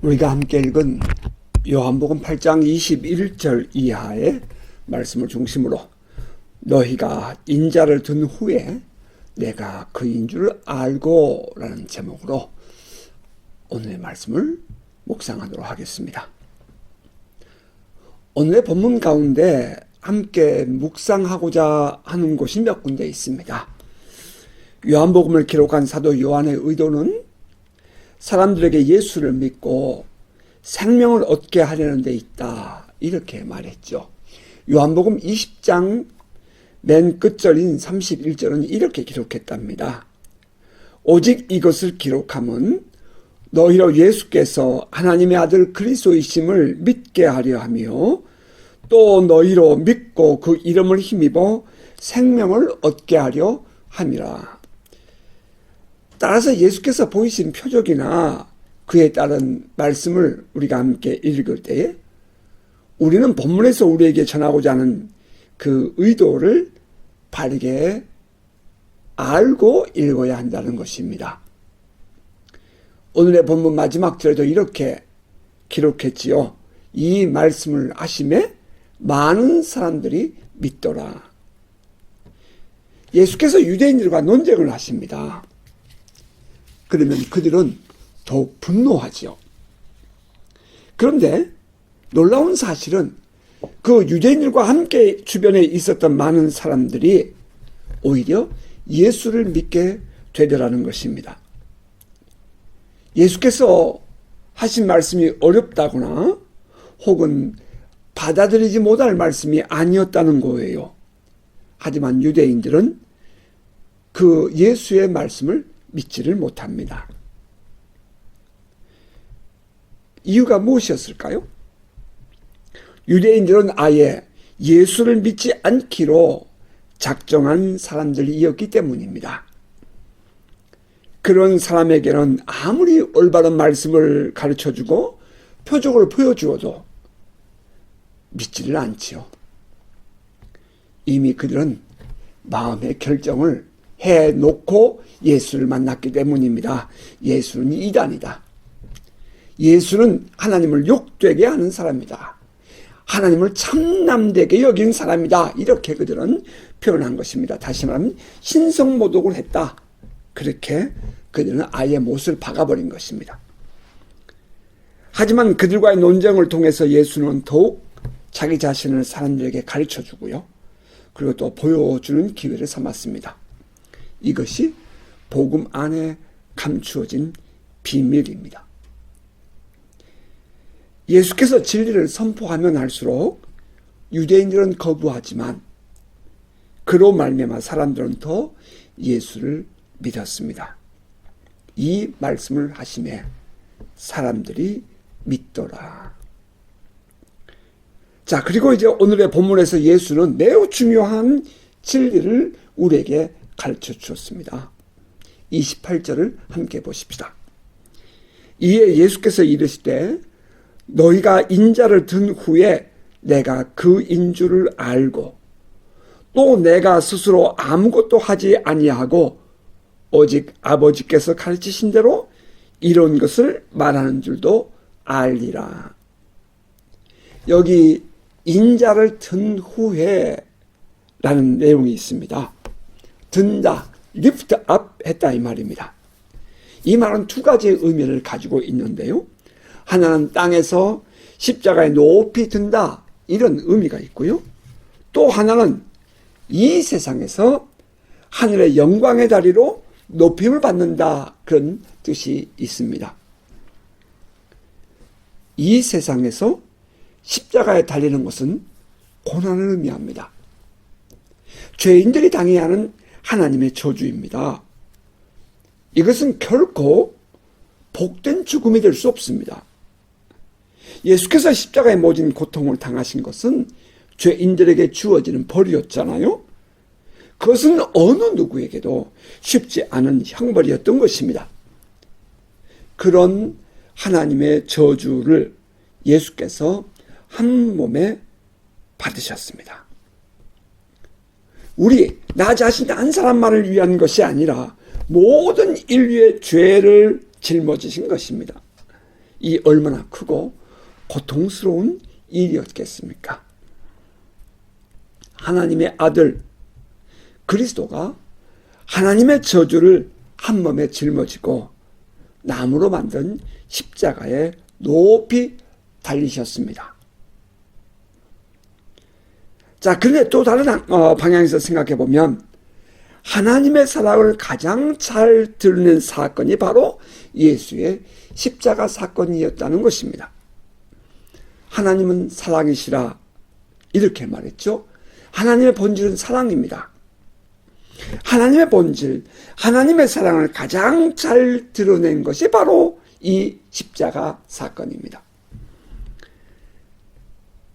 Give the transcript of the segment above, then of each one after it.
우리가 함께 읽은 요한복음 8장 21절 이하의 말씀을 중심으로 너희가 인자를 든 후에 내가 그인 줄 알고 라는 제목으로 오늘의 말씀을 묵상하도록 하겠습니다. 오늘의 본문 가운데 함께 묵상하고자 하는 곳이 몇 군데 있습니다. 요한복음을 기록한 사도 요한의 의도는 사람들에게 예수를 믿고 생명을 얻게 하려는 데 있다, 이렇게 말했죠. 요한복음 20장 맨 끝절인 31절은 이렇게 기록했답니다. 오직 이것을 기록함은 너희로 예수께서 하나님의 아들 그리스도이심을 믿게 하려 하며 또 너희로 믿고 그 이름을 힘입어 생명을 얻게 하려 함이라. 따라서 예수께서 보이신 표적이나 그에 따른 말씀을 우리가 함께 읽을 때에 우리는 본문에서 우리에게 전하고자 하는 그 의도를 바르게 알고 읽어야 한다는 것입니다. 오늘의 본문 마지막 절에도 이렇게 기록했지요. 이 말씀을 하심에 많은 사람들이 믿더라. 예수께서 유대인들과 논쟁을 하십니다. 그러면 그들은 더욱 분노하지요. 그런데 놀라운 사실은 그 유대인들과 함께 주변에 있었던 많은 사람들이 오히려 예수를 믿게 되더라는 것입니다. 예수께서 하신 말씀이 어렵다거나 혹은 받아들이지 못할 말씀이 아니었다는 거예요. 하지만 유대인들은 그 예수의 말씀을 믿지를 못합니다. 이유가 무엇이었을까요? 유대인들은 아예 예수를 믿지 않기로 작정한 사람들이었기 때문입니다. 그런 사람에게는 아무리 올바른 말씀을 가르쳐주고 표적을 보여주어도 믿지를 않지요. 이미 그들은 마음의 결정을 해놓고 예수를 만났기 때문입니다. 예수는 이단이다. 예수는 하나님을 욕되게 하는 사람이다. 하나님을 참남되게 여긴 사람이다. 이렇게 그들은 표현한 것입니다. 다시 말하면 신성모독을 했다. 그렇게 그들은 아예 못을 박아버린 것입니다. 하지만 그들과의 논쟁을 통해서 예수는 더욱 자기 자신을 사람들에게 가르쳐주고요. 그리고 또 보여주는 기회를 삼았습니다. 이것이 복음 안에 감추어진 비밀입니다. 예수께서 진리를 선포하면 할수록 유대인들은 거부하지만 그로 말미암아 사람들은 더 예수를 믿었습니다. 이 말씀을 하심에 사람들이 믿더라. 자, 그리고 이제 오늘의 본문에서 예수는 매우 중요한 진리를 우리에게 가르쳐 주었습니다. 28절을 함께 보십시다. 이에 예수께서 이르시되 너희가 인자를 든 후에 내가 그 인줄을 알고 또 내가 스스로 아무것도 하지 아니하고 오직 아버지께서 가르치신 대로 이런 것을 말하는 줄도 알리라. 여기 인자를 든 후에 라는 내용이 있습니다. 든다, lift up 했다 이 말입니다. 이 말은 두 가지의 의미를 가지고 있는데요. 하나는 땅에서 십자가에 높이 든다, 이런 의미가 있고요. 또 하나는 이 세상에서 하늘의 영광의 다리로 높임을 받는다, 그런 뜻이 있습니다. 이 세상에서 십자가에 달리는 것은 고난을 의미합니다. 죄인들이 당해야 하는 하나님의 저주입니다. 이것은 결코 복된 죽음이 될 수 없습니다. 예수께서 십자가에 모진 고통을 당하신 것은 죄인들에게 주어지는 벌이었잖아요. 그것은 어느 누구에게도 쉽지 않은 형벌이었던 것입니다. 그런 하나님의 저주를 예수께서 한 몸에 받으셨습니다. 나 자신 한 사람만을 위한 것이 아니라 모든 인류의 죄를 짊어지신 것입니다. 이 얼마나 크고 고통스러운 일이었겠습니까? 하나님의 아들 그리스도가 하나님의 저주를 한 몸에 짊어지고 나무로 만든 십자가에 높이 달리셨습니다. 자, 그런데 또 다른 방향에서 생각해 보면 하나님의 사랑을 가장 잘 드러낸 사건이 바로 예수의 십자가 사건이었다는 것입니다. 하나님은 사랑이시라 이렇게 말했죠. 하나님의 본질은 사랑입니다. 하나님의 본질, 하나님의 사랑을 가장 잘 드러낸 것이 바로 이 십자가 사건입니다.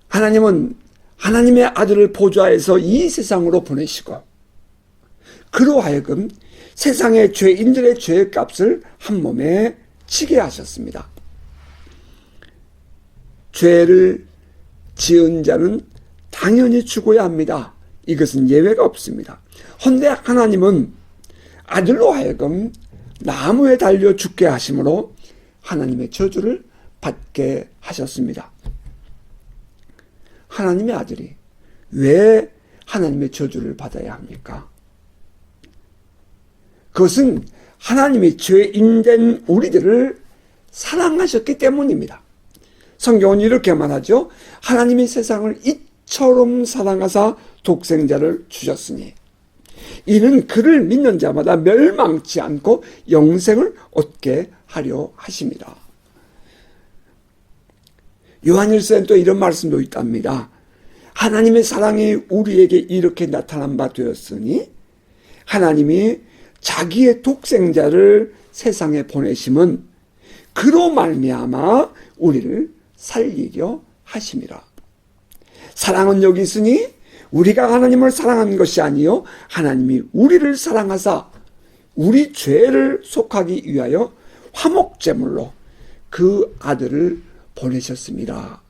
하나님은 하나님의 아들을 보좌에서 이 세상으로 보내시고 그로 하여금 세상의 죄인들의 죄의 값을 한 몸에 치게 하셨습니다. 죄를 지은 자는 당연히 죽어야 합니다. 이것은 예외가 없습니다. 헌데 하나님은 아들로 하여금 나무에 달려 죽게 하심으로 하나님의 저주를 받게 하셨습니다. 하나님의 아들이 왜 하나님의 저주를 받아야 합니까? 그것은 하나님이 죄인된 우리들을 사랑하셨기 때문입니다. 성경은 이렇게 말하죠. 하나님이 세상을 이처럼 사랑하사 독생자를 주셨으니 이는 그를 믿는 자마다 멸망치 않고 영생을 얻게 하려 하십니다. 요한일서엔 또 이런 말씀도 있답니다. 하나님의 사랑이 우리에게 이렇게 나타난 바 되었으니 하나님이 자기의 독생자를 세상에 보내심은 그로 말미암아 우리를 살리려 하심이라. 사랑은 여기 있으니 우리가 하나님을 사랑한 것이 아니요 하나님이 우리를 사랑하사 우리 죄를 속하기 위하여 화목제물로 그 아들을 보내셨습니다.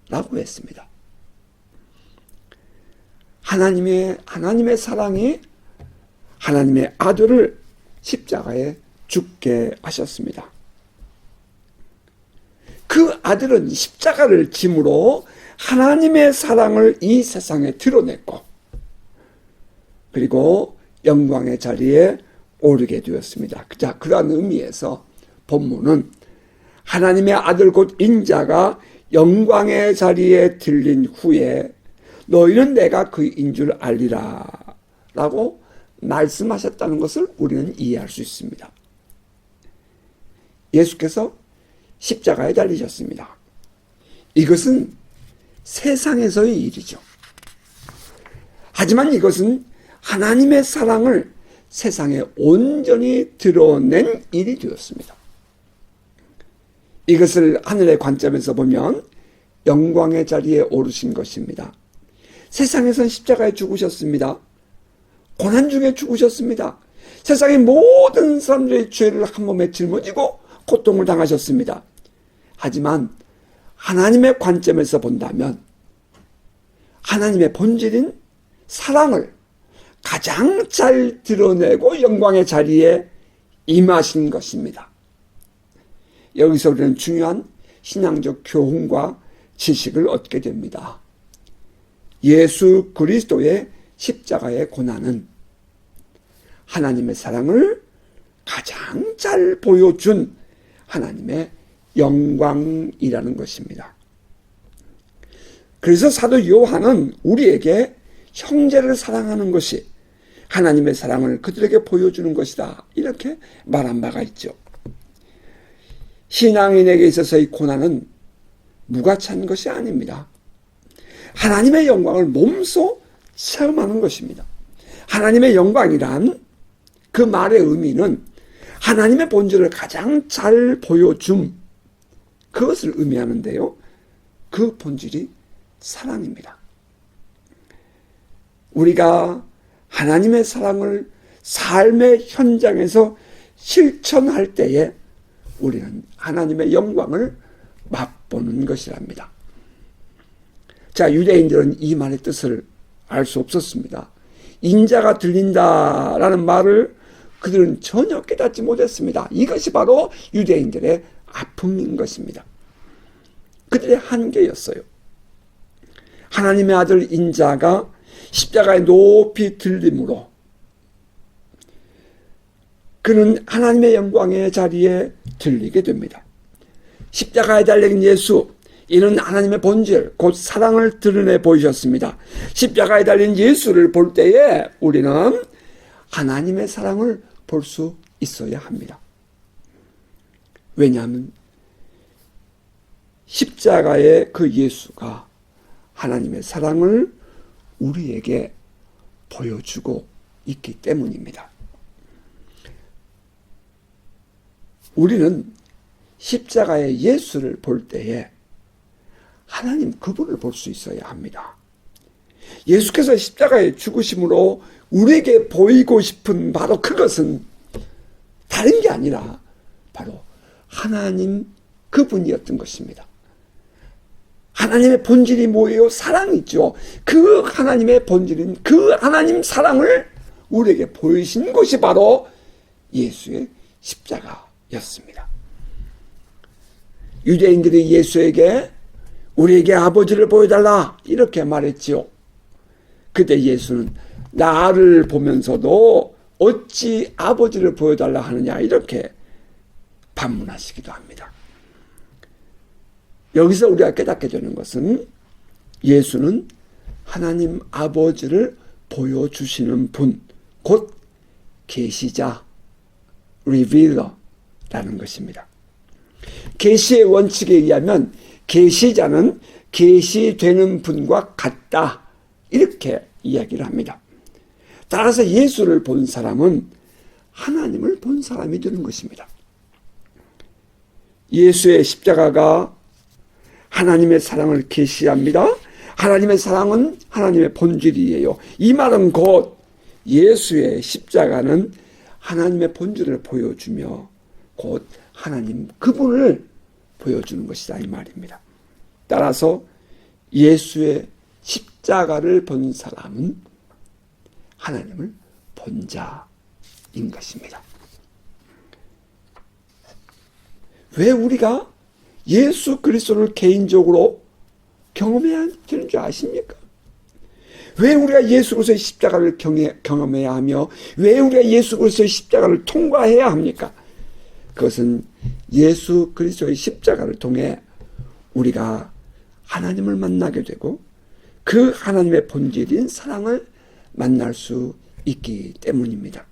라고 했습니다. 하나님의 사랑이 하나님의 아들을 십자가에 죽게 하셨습니다. 그 아들은 십자가를 짐으로 하나님의 사랑을 이 세상에 드러냈고 그리고 영광의 자리에 오르게 되었습니다. 자, 그러한 의미에서 본문은 하나님의 아들 곧 인자가 영광의 자리에 들린 후에 너희는 내가 그인 줄 알리라 라고 말씀하셨다는 것을 우리는 이해할 수 있습니다. 예수께서 십자가에 달리셨습니다. 이것은 세상에서의 일이죠. 하지만 이것은 하나님의 사랑을 세상에 온전히 드러낸 일이 되었습니다. 이것을 하늘의 관점에서 보면 영광의 자리에 오르신 것입니다. 세상에선 십자가에 죽으셨습니다. 고난 중에 죽으셨습니다. 세상의 모든 사람들의 죄를 한 몸에 짊어지고 고통을 당하셨습니다. 하지만 하나님의 관점에서 본다면 하나님의 본질인 사랑을 가장 잘 드러내고 영광의 자리에 임하신 것입니다. 여기서 우리는 중요한 신앙적 교훈과 지식을 얻게 됩니다. 예수 그리스도의 십자가의 고난은 하나님의 사랑을 가장 잘 보여준 하나님의 영광이라는 것입니다. 그래서 사도 요한은 우리에게 형제를 사랑하는 것이 하나님의 사랑을 그들에게 보여주는 것이다 이렇게 말한 바가 있죠. 신앙인에게 있어서의 고난은 무가치한 것이 아닙니다. 하나님의 영광을 몸소 체험하는 것입니다. 하나님의 영광이란 그 말의 의미는 하나님의 본질을 가장 잘 보여줌, 그것을 의미하는데요. 그 본질이 사랑입니다. 우리가 하나님의 사랑을 삶의 현장에서 실천할 때에 우리는 하나님의 영광을 맛보는 것이랍니다. 자, 유대인들은 이 말의 뜻을 알 수 없었습니다. 인자가 들린다라는 말을 그들은 전혀 깨닫지 못했습니다. 이것이 바로 유대인들의 아픔인 것입니다. 그들의 한계였어요. 하나님의 아들 인자가 십자가에 높이 들림으로 그는 하나님의 영광의 자리에 들리게 됩니다. 십자가에 달린 예수, 이는 하나님의 본질, 곧 사랑을 드러내 보이셨습니다. 십자가에 달린 예수를 볼 때에 우리는 하나님의 사랑을 볼 수 있어야 합니다. 왜냐하면 십자가의 그 예수가 하나님의 사랑을 우리에게 보여주고 있기 때문입니다. 우리는 십자가의 예수를 볼 때에 하나님 그분을 볼 수 있어야 합니다. 예수께서 십자가에 죽으심으로 우리에게 보이고 싶은 바로 그것은 다른 게 아니라 바로 하나님 그분이었던 것입니다. 하나님의 본질이 뭐예요? 사랑이죠. 그 하나님의 본질인 그 하나님 사랑을 우리에게 보이신 것이 바로 예수의 십자가였습니다. 유대인들이 예수에게 우리에게 아버지를 보여달라 이렇게 말했지요. 그때 예수는 나를 보면서도 어찌 아버지를 보여달라 하느냐 이렇게 반문하시기도 합니다. 여기서 우리가 깨닫게 되는 것은 예수는 하나님 아버지를 보여주시는 분, 곧 계시자, 리빌러라는 것입니다. 계시의 원칙에 의하면 계시자는 계시되는 분과 같다 이렇게 이야기를 합니다. 따라서 예수를 본 사람은 하나님을 본 사람이 되는 것입니다. 예수의 십자가가 하나님의 사랑을 계시합니다. 하나님의 사랑은 하나님의 본질이에요. 이 말은 곧 예수의 십자가는 하나님의 본질을 보여주며 곧 하나님 그분을 보여주는 것이다 이 말입니다. 따라서 예수의 십자가를 본 사람은 하나님을 본 자인 것입니다. 왜 우리가 예수 그리스도를 개인적으로 경험해야 되는 줄 아십니까? 왜 우리가 예수 그리스도의 십자가를 경험해야 하며 왜 우리가 예수 그리스도의 십자가를 통과해야 합니까? 그것은 예수 그리스도의 십자가를 통해 우리가 하나님을 만나게 되고 그 하나님의 본질인 사랑을 만날 수 있기 때문입니다.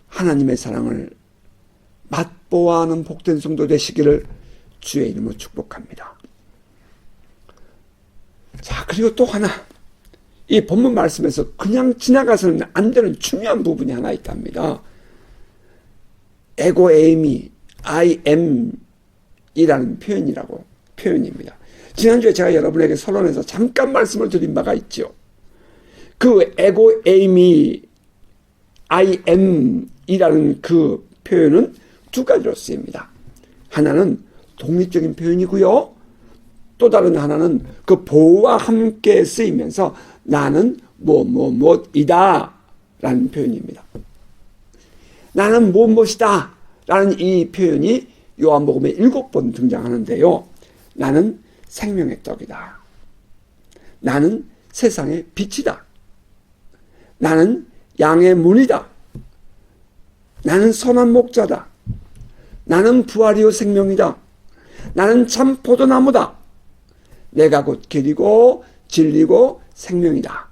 하나님의 사랑을 맛보아하는 복된 성도 되시기를 주의 이름으로 축복합니다. 자, 그리고 또 하나, 이 본문 말씀에서 그냥 지나가서는 안 되는 중요한 부분이 하나 있답니다. 에고 에이미, I am 이라는 표현입니다. 지난주에 제가 여러분에게 서론에서 잠깐 말씀을 드린 바가 있죠. 그 에고 에이미, I am 이라는 그 표현은 두 가지로 쓰입니다. 하나는 독립적인 표현이고요. 또 다른 하나는 그 보호와 함께 쓰이면서 나는 무엇이다 라는 표현입니다. 나는 무엇이다 라는 이 표현이 요한복음에 7번 등장하는데요. 나는 생명의 떡이다. 나는 세상의 빛이다. 나는 양의 문이다. 나는 선한 목자다. 나는 부활이요 생명이다. 나는 참 포도나무다. 내가 곧 길이고 진리고 생명이다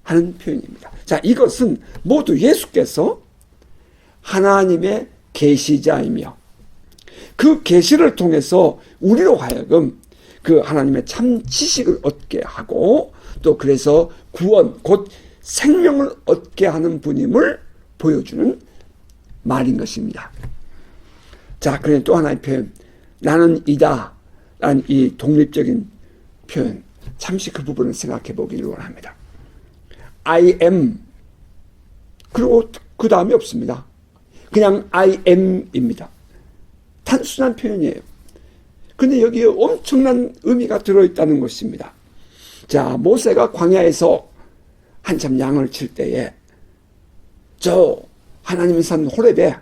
하는 표현입니다. 자, 이것은 모두 예수께서 하나님의 계시자이며 그 계시를 통해서 우리로 하여금 그 하나님의 참 지식을 얻게 하고 또 그래서 구원 곧 생명을 얻게 하는 분임을 보여주는 말인 것입니다. 자, 그런데 또 하나의 표현, 나는 이다 라는 이 독립적인 표현, 잠시 그 부분을 생각해 보기를 원합니다. I am, 그리고 그 다음이 없습니다. 그냥 I am입니다. 단순한 표현이에요. 근데 여기에 엄청난 의미가 들어있다는 것입니다. 자, 모세가 광야에서 한참 양을 칠 때에 저 하나님의 산 호렙에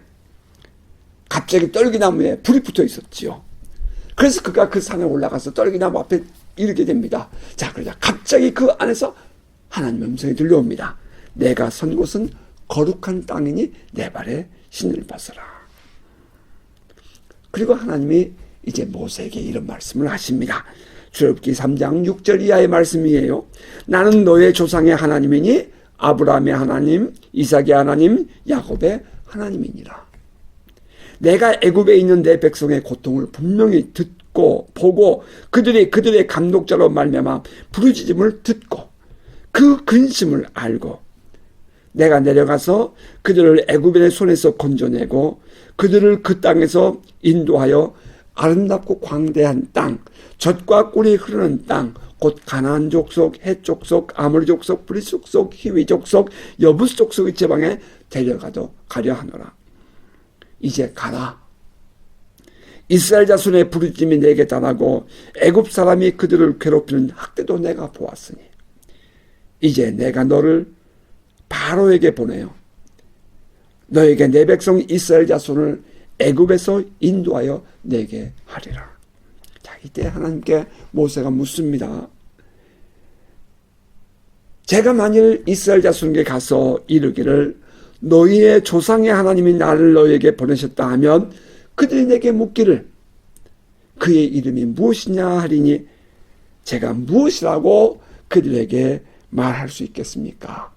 갑자기 떨기나무에 불이 붙어 있었지요. 그래서 그가 그 산에 올라가서 떨기나무 앞에 이르게 됩니다. 자, 그러자 갑자기 그 안에서 하나님의 음성이 들려옵니다. 내가 선 곳은 거룩한 땅이니 내 발에 신을 벗어라. 그리고 하나님이 이제 모세에게 이런 말씀을 하십니다. 출애굽기 3장 6절 이하의 말씀이에요. 나는 너의 조상의 하나님이니 아브라함의 하나님, 이삭의 하나님, 야곱의 하나님이니라. 내가 애굽에 있는 내 백성의 고통을 분명히 듣고 보고 그들의 감독자로 말미암아 부르짖음을 듣고 그 근심을 알고 내가 내려가서 그들을 애굽인의 손에서 건져내고 그들을 그 땅에서 인도하여 아름답고 광대한 땅, 젖과 꿀이 흐르는 땅, 곧 가나안 족속, 헷 족속, 아모리 족속, 브리스 족속, 히위 족속, 여부스 족속의 지방에 가려 하노라. 이제 가라. 이스라엘 자손의 부르짖음이 내게 달하고 애굽 사람이 그들을 괴롭히는 학대도 내가 보았으니 이제 내가 너를 바로에게 보내요. 너에게 내 백성 이스라엘 자손을 애굽에서 인도하여 내게 하리라. 자, 이때 하나님께 모세가 묻습니다. 제가 만일 이스라엘 자손에게 가서 이르기를 너희의 조상의 하나님이 나를 너희에게 보내셨다 하면 그들이 내게 묻기를 그의 이름이 무엇이냐 하리니 제가 무엇이라고 그들에게 말할 수 있겠습니까?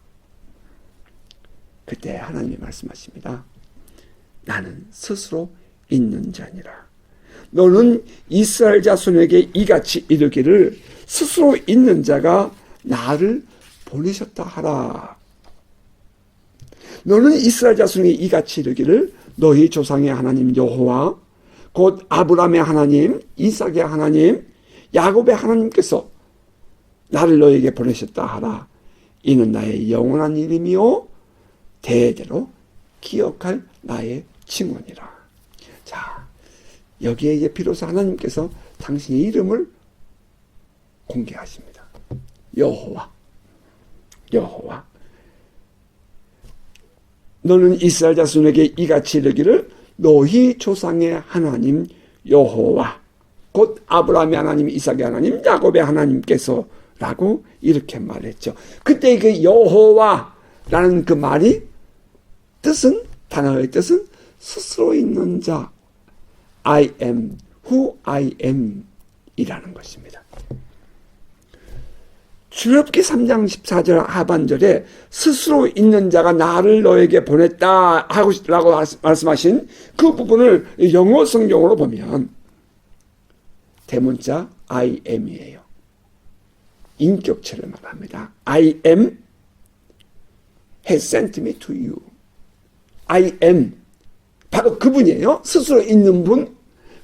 그때 하나님이 말씀하십니다. 나는 스스로 있는 자니라. 너는 이스라엘 자손에게 이같이 이르기를 스스로 있는 자가 나를 보내셨다 하라. 너는 이스라엘 자손에게 이같이 이르기를 너희 조상의 하나님 여호와 곧 아브라함의 하나님, 이삭의 하나님, 야곱의 하나님께서 나를 너에게 보내셨다 하라. 이는 나의 영원한 이름이요 대대로 기억할 나의 칭원이라. 자, 여기에 이제 비로소 하나님께서 당신의 이름을 공개하십니다. 여호와. 너는 이스라엘 자손에게 이같이 이르기를 너희 조상의 하나님 여호와 곧 아브라함의 하나님, 이삭의 하나님, 야곱의 하나님께서 라고 이렇게 말했죠. 그때 그 여호와라는 그 말이 단어의 뜻은 스스로 있는 자, I am who I am 이라는 것입니다. 출애굽기 3장 14절 하반절에 스스로 있는 자가 나를 너에게 보냈다 라고 말씀하신 그 부분을 영어 성경으로 보면 대문자 I am이에요. 인격체를 말합니다. I am has sent me to you. I am 바로 그분이에요. 스스로 있는 분,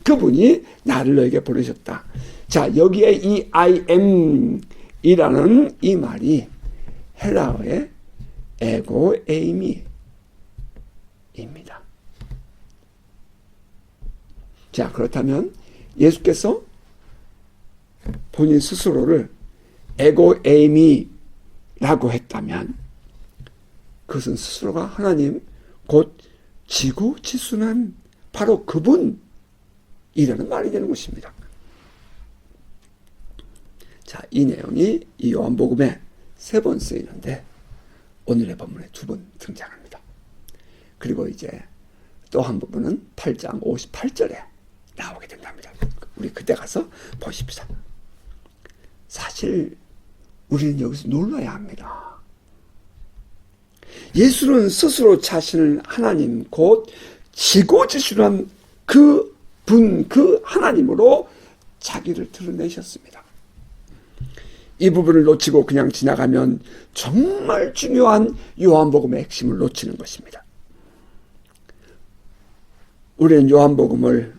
그분이 나를 너에게 보내셨다. 자, 여기에 이 I am 이라는 이 말이 헬라어의 에고 에이미입니다. 자, 그렇다면 예수께서 본인 스스로를 에고 에이미라고 했다면 그것은 스스로가 하나님 곧 지고지순한 바로 그분이라는 말이 되는 것입니다. 자, 이 내용이 이 요한복음에 3번 쓰이는데 오늘의 본문에 2번 등장합니다. 그리고 이제 또 한 부분은 8장 58절에 나오게 된답니다. 우리 그때 가서 보십시다. 사실 우리는 여기서 놀라야 합니다. 예수는 스스로 자신을 하나님 곧 지고지순한 그 분, 그 하나님으로 자기를 드러내셨습니다. 이 부분을 놓치고 그냥 지나가면 정말 중요한 요한복음의 핵심을 놓치는 것입니다. 우리는 요한복음을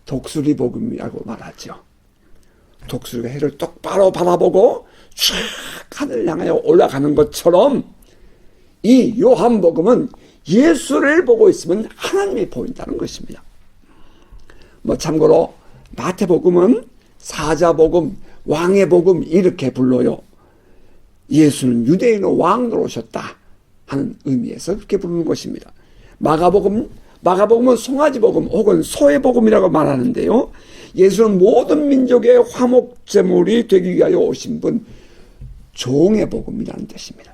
독수리 복음이라고 말하죠. 독수리가 해를 똑바로 바라보고 쫙 하늘 향하여 올라가는 것처럼 이 요한복음은 예수를 보고 있으면 하나님이 보인다는 것입니다. 참고로 마태복음은 사자복음, 왕의 복음 이렇게 불러요. 예수는 유대인의 왕으로 오셨다 하는 의미에서 그렇게 부르는 것입니다. 마가복음 마가복음은 송아지복음 혹은 소의 복음이라고 말하는데요. 예수는 모든 민족의 화목제물이 되기 위하여 오신 분, 종의 복음이라는 뜻입니다.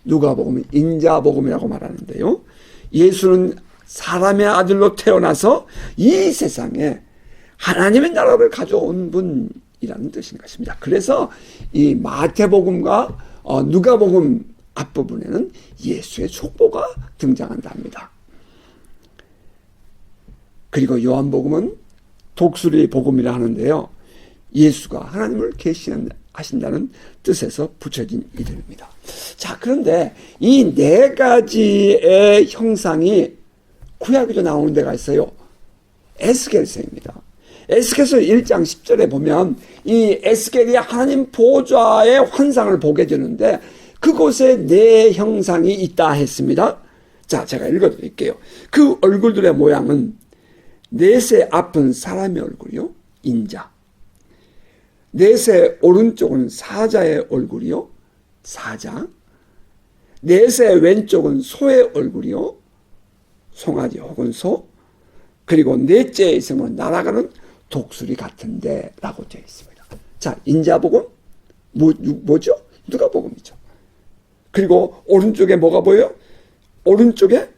누가복음은 인자복음이라고 말하는데요. 예수는 사람의 아들로 태어나서 이 세상에 하나님의 나라를 가져온 분이라는 뜻인 것입니다. 그래서 이 마태복음과 누가복음 앞부분에는 예수의 족보가 등장한다 합니다. 그리고 요한복음은 독수리 복음이라 하는데요. 예수가 하나님을 계시하신다는 뜻에서 붙여진 이름입니다. 자, 그런데 이 네 가지의 형상이 구약에도 나오는 데가 있어요. 에스겔서입니다. 에스겔서 1장 10절에 보면 이 에스겔이 하나님 보좌의 환상을 보게 되는데 그곳에 네 형상이 있다 했습니다. 자, 제가 읽어드릴게요. 그 얼굴들의 모양은 넷의 앞은 사람의 얼굴이요, 인자. 넷의 오른쪽은 사자의 얼굴이요, 사자. 넷의 왼쪽은 소의 얼굴이요, 송아지 혹은 소. 그리고 넷째에 있으면 날아가는 독수리 같은데 라고 되어 있습니다. 자, 인자복음 뭐죠? 누가복음이죠. 그리고 오른쪽에 뭐가 보여요? 오른쪽에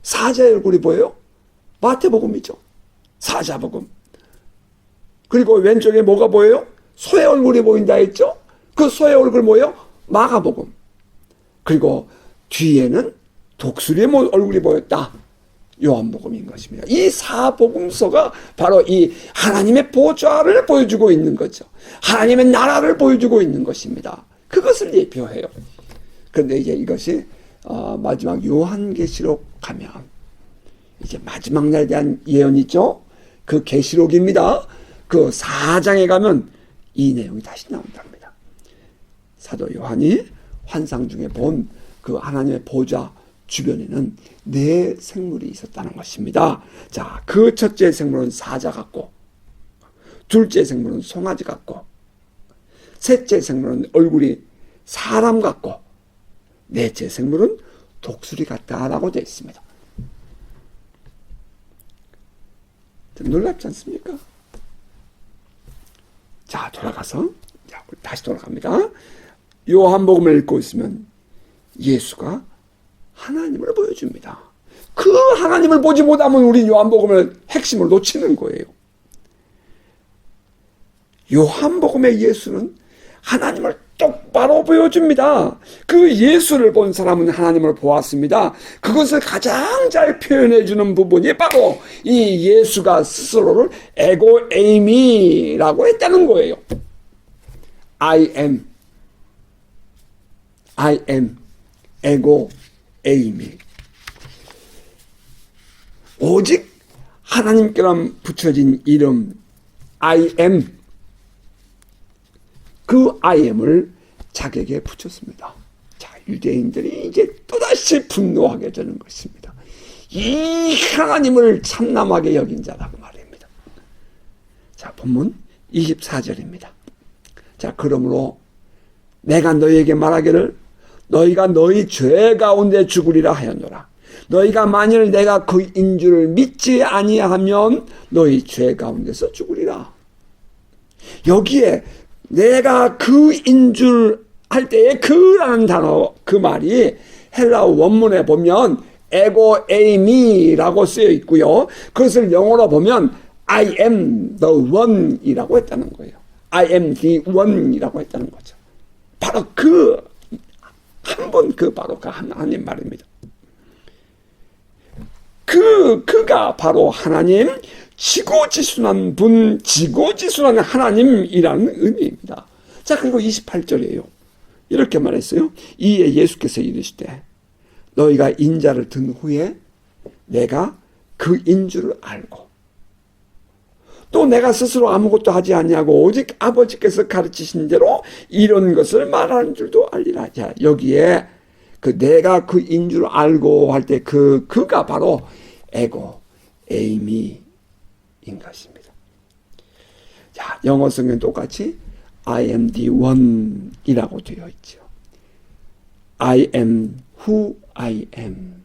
사자의 얼굴이 보여요? 마태복음이죠. 사자복음. 그리고 왼쪽에 뭐가 보여요? 소의 얼굴이 보인다 했죠? 그 소의 얼굴 뭐예요? 마가복음. 그리고 뒤에는 독수리의 얼굴이 보였다. 요한복음인 것입니다. 이 사복음서가 바로 이 하나님의 보좌를 보여주고 있는 거죠. 하나님의 나라를 보여주고 있는 것입니다. 그것을 예표해요. 그런데 이제 이것이 마지막 요한계시록 가면 이제 마지막 날에 대한 예언이죠. 그 계시록입니다. 그 4장에 가면 이 내용이 다시 나온답니다. 사도 요한이 환상 중에 본 그 하나님의 보좌 주변에는 네 생물이 있었다는 것입니다. 자, 그 첫째 생물은 사자 같고, 둘째 생물은 송아지 같고, 셋째 생물은 얼굴이 사람 같고, 넷째 생물은 독수리 같다라고 되어 있습니다. 좀 놀랍지 않습니까? 자, 돌아가서, 자, 다시 돌아갑니다. 요한복음을 읽고 있으면 예수가 하나님을 보여줍니다. 그 하나님을 보지 못하면 우리 요한복음의 핵심을 놓치는 거예요. 요한복음의 예수는 하나님을 똑바로 보여줍니다. 그 예수를 본 사람은 하나님을 보았습니다. 그것을 가장 잘 표현해주는 부분이 바로 이 예수가 스스로를 에고 에이미라고 했다는 거예요. I am, 에고 에이미. 오직 하나님께만 붙여진 이름 I am, 그 I am을 자기에게 붙였습니다. 자, 유대인들이 이제 또다시 분노하게 되는 것입니다. 이 하나님을 참남하게 여긴 자라고 말입니다. 자, 본문 24절입니다. 자, 그러므로 내가 너희에게 말하기를 너희가 너희 죄 가운데 죽으리라 하였노라. 너희가 만일 내가 그인 줄을 믿지 아니하면 너희 죄 가운데서 죽으리라. 여기에 내가 그인 줄 할 때의 그라는 단어, 그 말이 헬라어 원문에 보면 에고 에이미라고 쓰여 있고요. 그것을 영어로 보면 I am the one 이라고 했다는 거예요. I am the one 이라고 했다는 거죠. 바로 한 번 바로 그 하나님 말입니다. 그가 바로 하나님, 지고지순한 분, 지고지순한 하나님이라는 의미입니다. 자, 그리고 28절이에요. 이렇게 말했어요. 이에 예수께서 이르시되 너희가 인자를 든 후에 내가 그 인줄을 알고 또 내가 스스로 아무것도 하지 아니하고 오직 아버지께서 가르치신 대로 이런 것을 말하는 줄도 알리라. 자, 여기에 내가 그 인줄 알고 할 때 그가 바로 에고 에이미인 것입니다. 자, 영어 성경 똑같이 I am the one 이라고 되어 있죠. I am who I am.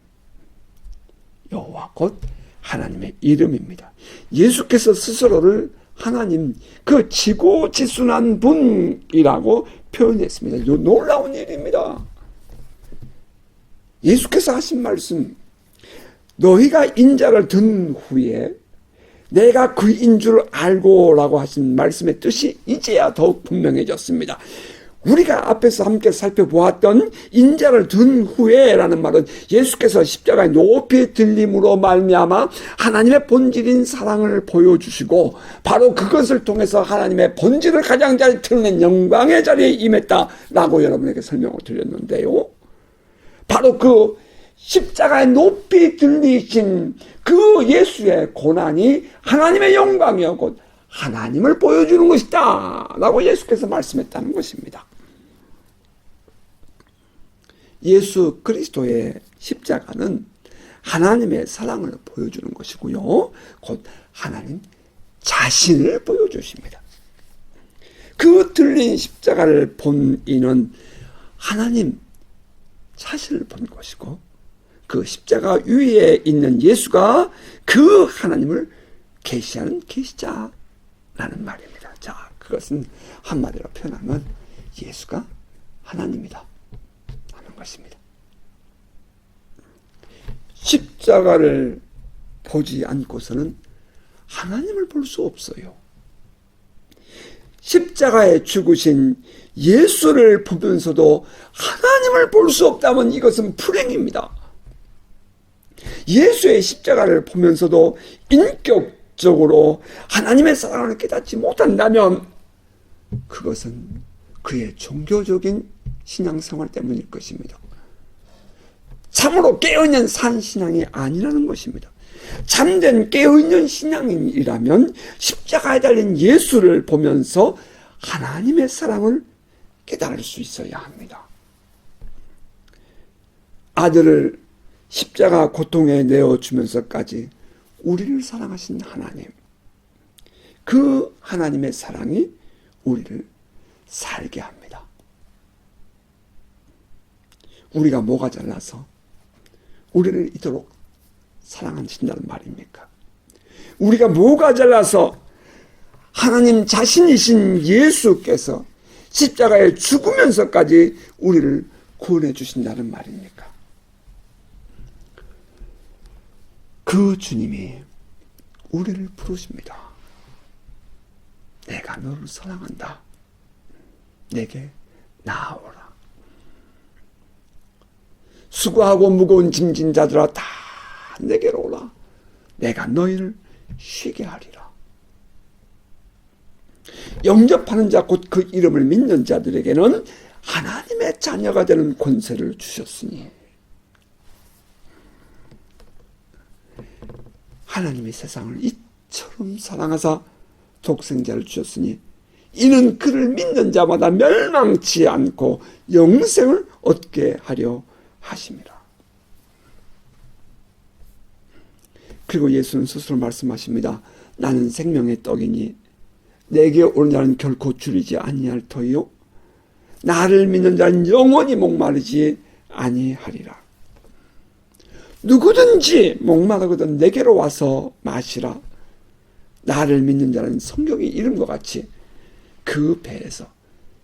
여호와 곧 하나님의 이름입니다. 예수께서 스스로를 하나님, 그 지고지순한 분이라고 표현했습니다. 놀라운 일입니다. 예수께서 하신 말씀, 너희가 인자를 든 후에 내가 그인 줄 알고 라고 하신 말씀의 뜻이 이제야 더욱 분명해졌습니다. 우리가 앞에서 함께 살펴보았던 인자를 든 후에 라는 말은 예수께서 십자가에 높이 들림으로 말미암아 하나님의 본질인 사랑을 보여주시고 바로 그것을 통해서 하나님의 본질을 가장 잘 드러낸 영광의 자리에 임했다라고 여러분에게 설명을 드렸는데요. 바로 그 십자가에 높이 들리신 그 예수의 고난이 하나님의 영광이요 곧 하나님을 보여주는 것이다 라고 예수께서 말씀했다는 것입니다. 예수 그리스도의 십자가는 하나님의 사랑을 보여주는 것이고요. 곧 하나님 자신을 보여주십니다. 그 들린 십자가를 본 이는 하나님 자신을 본 것이고 그 십자가 위에 있는 예수가 그 하나님을 계시하는 계시자라는 말입니다. 자, 그것은 한마디로 표현하면 예수가 하나님이다 하는 것입니다. 십자가를 보지 않고서는 하나님을 볼 수 없어요. 십자가에 죽으신 예수를 보면서도 하나님을 볼 수 없다면 이것은 불행입니다. 예수의 십자가를 보면서도 인격적으로 하나님의 사랑을 깨닫지 못한다면 그것은 그의 종교적인 신앙생활 때문일 것입니다. 참으로 깨어있는 산 신앙이 아니라는 것입니다. 참된 깨어있는 신앙인이라면 십자가에 달린 예수를 보면서 하나님의 사랑을 깨달을 수 있어야 합니다. 아들을 십자가 고통에 내어주면서까지 우리를 사랑하신 하나님, 그 하나님의 사랑이 우리를 살게 합니다. 우리가 뭐가 잘나서 우리를 이토록 사랑하신다는 말입니까? 우리가 뭐가 잘나서 하나님 자신이신 예수께서 십자가에 죽으면서까지 우리를 구원해 주신다는 말입니까? 그 주님이 우리를 부르십니다. 내가 너를 사랑한다. 내게 나아오라. 수고하고 무거운 짐진 자들아 다 내게로 오라. 내가 너희를 쉬게 하리라. 영접하는 자 곧 그 이름을 믿는 자들에게는 하나님의 자녀가 되는 권세를 주셨으니 하나님이 세상을 이처럼 사랑하사 독생자를 주셨으니 이는 그를 믿는 자마다 멸망치 않고 영생을 얻게 하려 하심이라. 그리고 예수는 스스로 말씀하십니다. 나는 생명의 떡이니 내게 오는 자는 결코 줄이지 아니할 터이요 나를 믿는 자는 영원히 목마르지 아니하리라. 누구든지 목마르거든 내게로 와서 마시라. 나를 믿는 자는 성경의 이름과 같이 그 배에서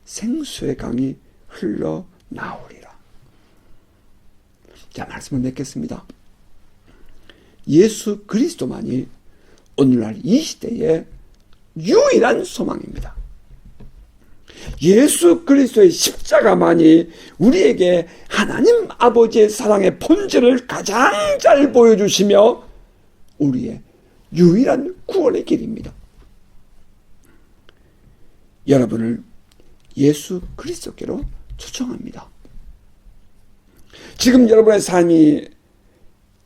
생수의 강이 흘러나오리라. 자, 말씀을 맺겠습니다. 예수 그리스도만이 오늘날 이 시대의 유일한 소망입니다. 예수 그리스도의 십자가만이 우리에게 하나님 아버지의 사랑의 본질을 가장 잘 보여주시며 우리의 유일한 구원의 길입니다. 여러분을 예수 그리스도께로 초청합니다. 지금 여러분의 삶이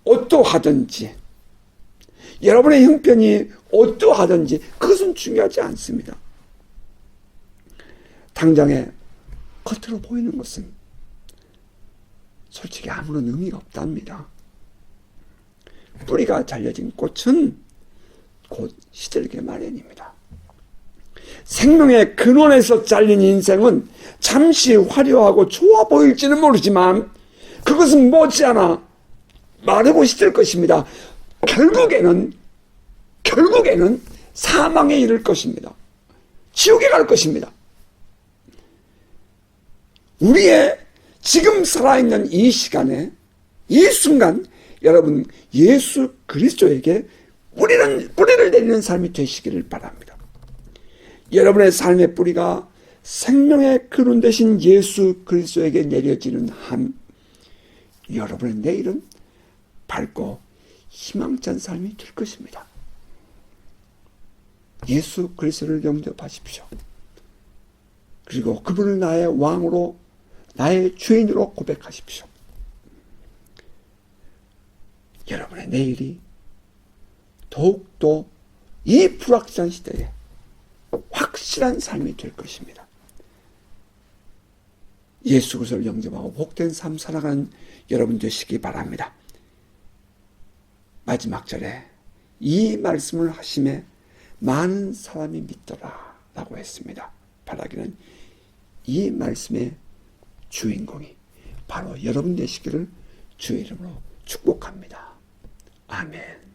어떠하든지 여러분의 형편이 어떠하든지 그것은 중요하지 않습니다. 당장에 겉으로 보이는 것은 솔직히 아무런 의미가 없답니다. 뿌리가 잘려진 꽃은 곧 시들게 마련입니다. 생명의 근원에서 잘린 인생은 잠시 화려하고 좋아 보일지는 모르지만 그것은 못지않아 마르고 시들 것입니다. 결국에는 사망에 이를 것입니다. 지옥에 갈 것입니다. 우리의 지금 살아있는 이 시간에, 이 순간, 여러분 예수 그리스도에게 뿌리를 내리는 삶이 되시기를 바랍니다. 여러분의 삶의 뿌리가 생명의 근원 되신 예수 그리스도에게 내려지는 한, 여러분의 내일은 밝고 희망찬 삶이 될 것입니다. 예수 그리스도를 영접하십시오. 그리고 그분을 나의 왕으로, 나의 주인으로 고백하십시오. 여러분의 내일이 더욱더 이 불확실한 시대에 확실한 삶이 될 것입니다. 예수 그리스도를 영접하고 복된 삶 살아가는 여러분 되시기 바랍니다. 마지막 절에 이 말씀을 하심에 많은 사람이 믿더라 라고 했습니다. 바라기는 이 말씀의 주인공이 바로 여러분 되시기를 주의 이름으로 축복합니다. 아멘.